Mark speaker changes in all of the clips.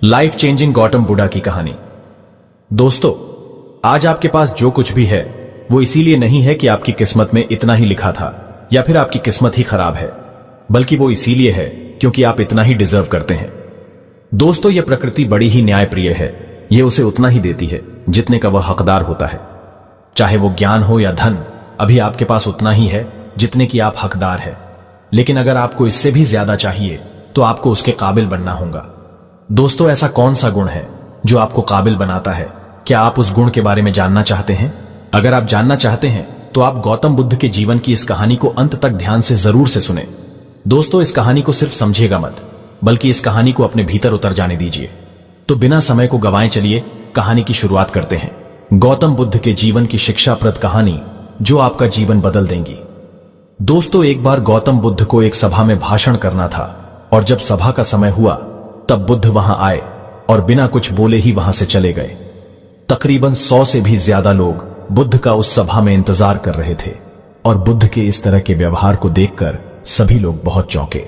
Speaker 1: Life changing Gautam Buddha की कहानी। दोस्तों, आज आपके पास जो कुछ भी है वो इसीलिए नहीं है कि आपकी किस्मत में इतना ही लिखा था या फिर आपकी किस्मत ही खराब है, बल्कि वो इसीलिए है क्योंकि आप इतना ही डिजर्व करते हैं। दोस्तों, यह प्रकृति बड़ी ही न्यायप्रिय है। यह उसे उतना ही देती है जितने का वह हकदार होता है। चाहे वो ज्ञान हो या धन, अभी आपके पास उतना ही है जितने की आप हकदार है। लेकिन अगर आपको इससे भी ज्यादा चाहिए तो आपको उसके काबिल बनना होगा। दोस्तों, ऐसा कौन सा गुण है जो आपको काबिल बनाता है? क्या आप उस गुण के बारे में जानना चाहते हैं? अगर आप जानना चाहते हैं तो आप गौतम बुद्ध के जीवन की इस कहानी को अंत तक ध्यान से जरूर से सुने। दोस्तों, इस कहानी को सिर्फ समझिएगा मत, बल्कि इस कहानी को अपने भीतर उतर जाने दीजिए। तो बिना समय को गंवाए चलिए कहानी की शुरुआत करते हैं। गौतम बुद्ध के जीवन की शिक्षाप्रद कहानी जो आपका जीवन बदल देंगी। दोस्तों, एक बार गौतम बुद्ध को एक सभा में भाषण करना था और जब सभा का समय हुआ तब बुद्ध वहां आए और बिना कुछ बोले ही वहां से चले गए। तकरीबन 100 से भी ज्यादा लोग बुद्ध का उस सभा में इंतजार कर रहे थे और बुद्ध के इस तरह के व्यवहार को देखकर सभी लोग बहुत चौंके,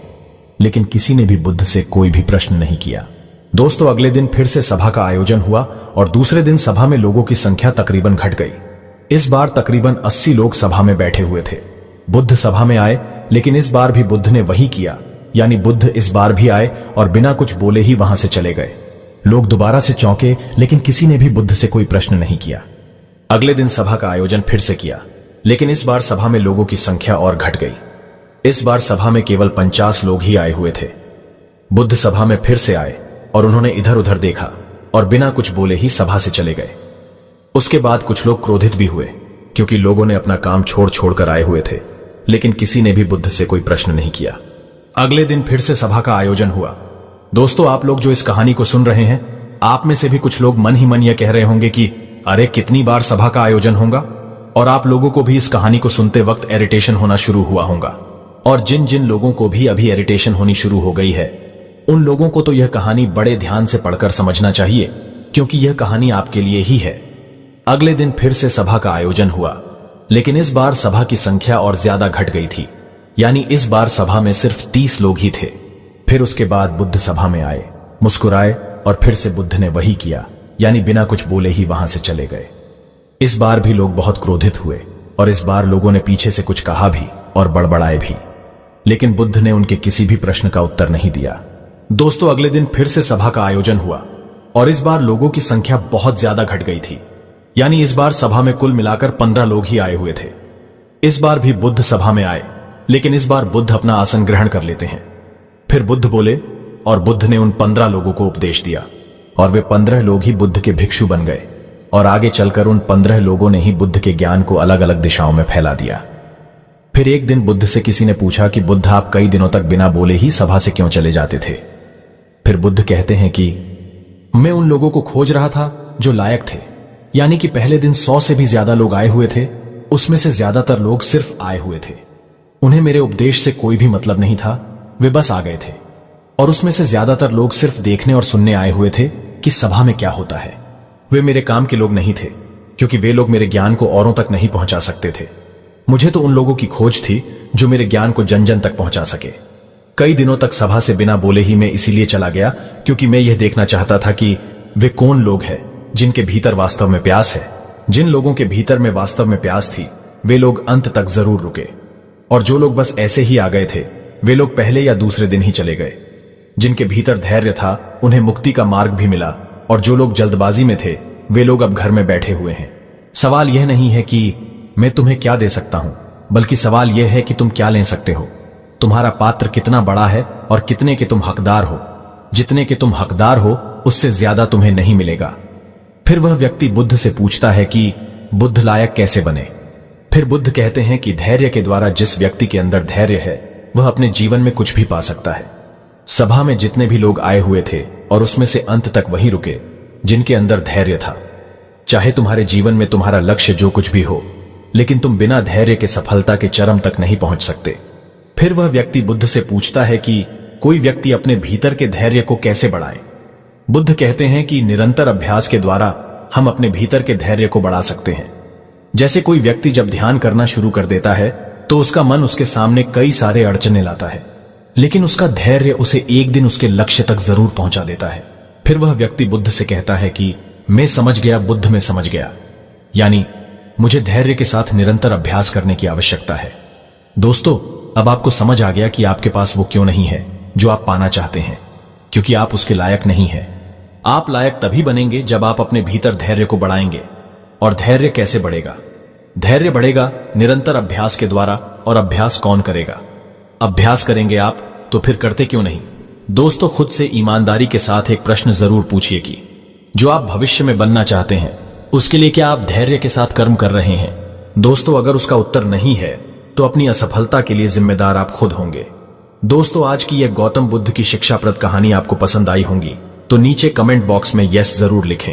Speaker 1: लेकिन किसी ने भी बुद्ध से कोई भी प्रश्न नहीं किया। दोस्तों, अगले दिन फिर से सभा का आयोजन हुआ और दूसरे दिन सभा में लोगों की संख्या तकरीबन घट गई। इस बार तकरीबन 80 लोग सभा में बैठे हुए थे। बुद्ध सभा में आए, लेकिन इस बार भी बुद्ध ने वही किया, यानी बुद्ध इस बार भी आए और बिना कुछ बोले ही वहां से चले गए। लोग दोबारा से चौंके, लेकिन किसी ने भी बुद्ध से कोई प्रश्न नहीं किया। अगले दिन सभा का आयोजन फिर से किया, लेकिन इस बार सभा में लोगों की संख्या और घट गई। इस बार सभा में केवल 50 लोग ही आए हुए थे। बुद्ध सभा में फिर से आए और उन्होंने इधर उधर देखा और बिना कुछ बोले ही सभा से चले गए। उसके बाद कुछ लोग क्रोधित भी हुए क्योंकि लोगों ने अपना काम छोड़ छोड़कर आए हुए थे, लेकिन किसी ने भी बुद्ध से कोई प्रश्न नहीं किया। अगले दिन फिर से सभा का आयोजन हुआ। दोस्तों, आप लोग जो इस कहानी को सुन रहे हैं, आप में से भी कुछ लोग मन ही मन यह कह रहे होंगे कि अरे कितनी बार सभा का आयोजन होगा, और आप लोगों को भी इस कहानी को सुनते वक्त इरिटेशन होना शुरू हुआ होगा। और जिन जिन लोगों को भी अभी इरिटेशन होनी शुरू हो गई है, उन लोगों को तो यह कहानी बड़े ध्यान से पढ़कर समझना चाहिए, क्योंकि यह कहानी आपके लिए ही है। अगले दिन फिर से सभा का आयोजन हुआ, लेकिन इस बार सभा की संख्या और ज्यादा घट गई थी, यानी इस बार सभा में सिर्फ 30 लोग ही थे। फिर उसके बाद बुद्ध सभा में आए, मुस्कुराए और फिर से बुद्ध ने वही किया, यानी बिना कुछ बोले ही वहां से चले गए। इस बार भी लोग बहुत क्रोधित हुए और इस बार लोगों ने पीछे से कुछ कहा भी और बड़बड़ाए भी, लेकिन बुद्ध ने उनके किसी भी प्रश्न का उत्तर नहीं दिया। दोस्तों, अगले दिन फिर से सभा का आयोजन हुआ और इस बार लोगों की संख्या बहुत ज्यादा घट गई थी, यानी इस बार सभा में कुल मिलाकर 15 लोग ही आए हुए थे। इस बार भी बुद्ध सभा में आए, लेकिन इस बार बुद्ध अपना आसन ग्रहण कर लेते हैं। फिर बुद्ध बोले और बुद्ध ने उन 15 लोगों को उपदेश दिया और वे 15 लोग ही बुद्ध के भिक्षु बन गए और आगे चलकर उन 15 लोगों ने ही बुद्ध के ज्ञान को अलग अलग दिशाओं में फैला दिया। फिर एक दिन बुद्ध से किसी ने पूछा कि बुद्ध, आप कई दिनों तक बिना बोले ही सभा से क्यों चले जाते थे? फिर बुद्ध कहते हैं कि मैं उन लोगों को खोज रहा था जो लायक थे, यानी कि पहले दिन 100 से भी ज्यादा लोग आए हुए थे, उसमें से ज्यादातर लोग सिर्फ आए हुए थे। उन्हें मेरे उपदेश से कोई भी मतलब नहीं था, वे बस आ गए थे। और उसमें से ज्यादातर लोग सिर्फ देखने और सुनने आए हुए थे कि सभा में क्या होता है। वे मेरे काम के लोग नहीं थे, क्योंकि वे लोग मेरे ज्ञान को औरों तक नहीं पहुंचा सकते थे। मुझे तो उन लोगों की खोज थी जो मेरे ज्ञान को जन जन तक पहुंचा सके। कई दिनों तक सभा से बिना बोले ही मैं इसीलिए चला गया क्योंकि मैं यह देखना चाहता था कि वे कौन लोग हैं जिनके भीतर वास्तव में प्यास है। जिन लोगों के भीतर में वास्तव में प्यास थी, वे लोग अंत तक जरूर रुके, और जो लोग बस ऐसे ही आ गए थे, वे लोग पहले या दूसरे दिन ही चले गए। जिनके भीतर धैर्य था, उन्हें मुक्ति का मार्ग भी मिला, और जो लोग जल्दबाजी में थे, वे लोग अब घर में बैठे हुए हैं। सवाल यह नहीं है कि मैं तुम्हें क्या दे सकता हूं, बल्कि सवाल यह है कि तुम क्या ले सकते हो। तुम्हारा पात्र कितना बड़ा है और कितने के तुम हकदार हो। जितने के तुम हकदार हो, उससे ज्यादा तुम्हें नहीं मिलेगा। फिर वह व्यक्ति बुद्ध से पूछता है कि बुद्ध लायक कैसे बने? फिर बुद्ध कहते हैं कि धैर्य के द्वारा जिस व्यक्ति के अंदर धैर्य है, वह अपने जीवन में कुछ भी पा सकता है। सभा में जितने भी लोग आए हुए थे और उसमें से अंत तक वही रुके जिनके अंदर धैर्य था। चाहे तुम्हारे जीवन में तुम्हारा लक्ष्य जो कुछ भी हो, लेकिन तुम बिना धैर्य के सफलता के चरम तक नहीं पहुंच सकते। फिर वह व्यक्ति बुद्ध से पूछता है कि कोई व्यक्ति अपने भीतर के धैर्य को कैसे बढ़ाए? बुद्ध कहते हैं कि निरंतर अभ्यास के द्वारा हम अपने भीतर के धैर्य को बढ़ा सकते हैं। जैसे कोई व्यक्ति जब ध्यान करना शुरू कर देता है तो उसका मन उसके सामने कई सारे अड़चने लाता है, लेकिन उसका धैर्य उसे एक दिन उसके लक्ष्य तक जरूर पहुंचा देता है। फिर वह व्यक्ति बुद्ध से कहता है कि मैं समझ गया, बुद्ध में समझ गया, यानी मुझे धैर्य के साथ निरंतर अभ्यास करने की आवश्यकता है। दोस्तों, अब आपको समझ आ गया कि आपके पास वो क्यों नहीं है जो आप पाना चाहते हैं, क्योंकि आप उसके लायक नहीं हैं। आप लायक तभी बनेंगे जब आप अपने भीतर धैर्य को बढ़ाएंगे। और धैर्य कैसे बढ़ेगा? धैर्य बढ़ेगा निरंतर अभ्यास के द्वारा। और अभ्यास कौन करेगा? अभ्यास करेंगे आप, तो फिर करते क्यों नहीं? दोस्तों, खुद से ईमानदारी के साथ एक प्रश्न जरूर पूछिए कि जो आप भविष्य में बनना चाहते हैं उसके लिए क्या आप धैर्य के साथ कर्म कर रहे हैं? दोस्तों, अगर उसका उत्तर नहीं है तो अपनी असफलता के लिए जिम्मेदार आप खुद होंगे। दोस्तों, आज की यह गौतम बुद्ध की शिक्षाप्रद कहानी आपको पसंद आई होंगी तो नीचे कमेंट बॉक्स में यस जरूर लिखें।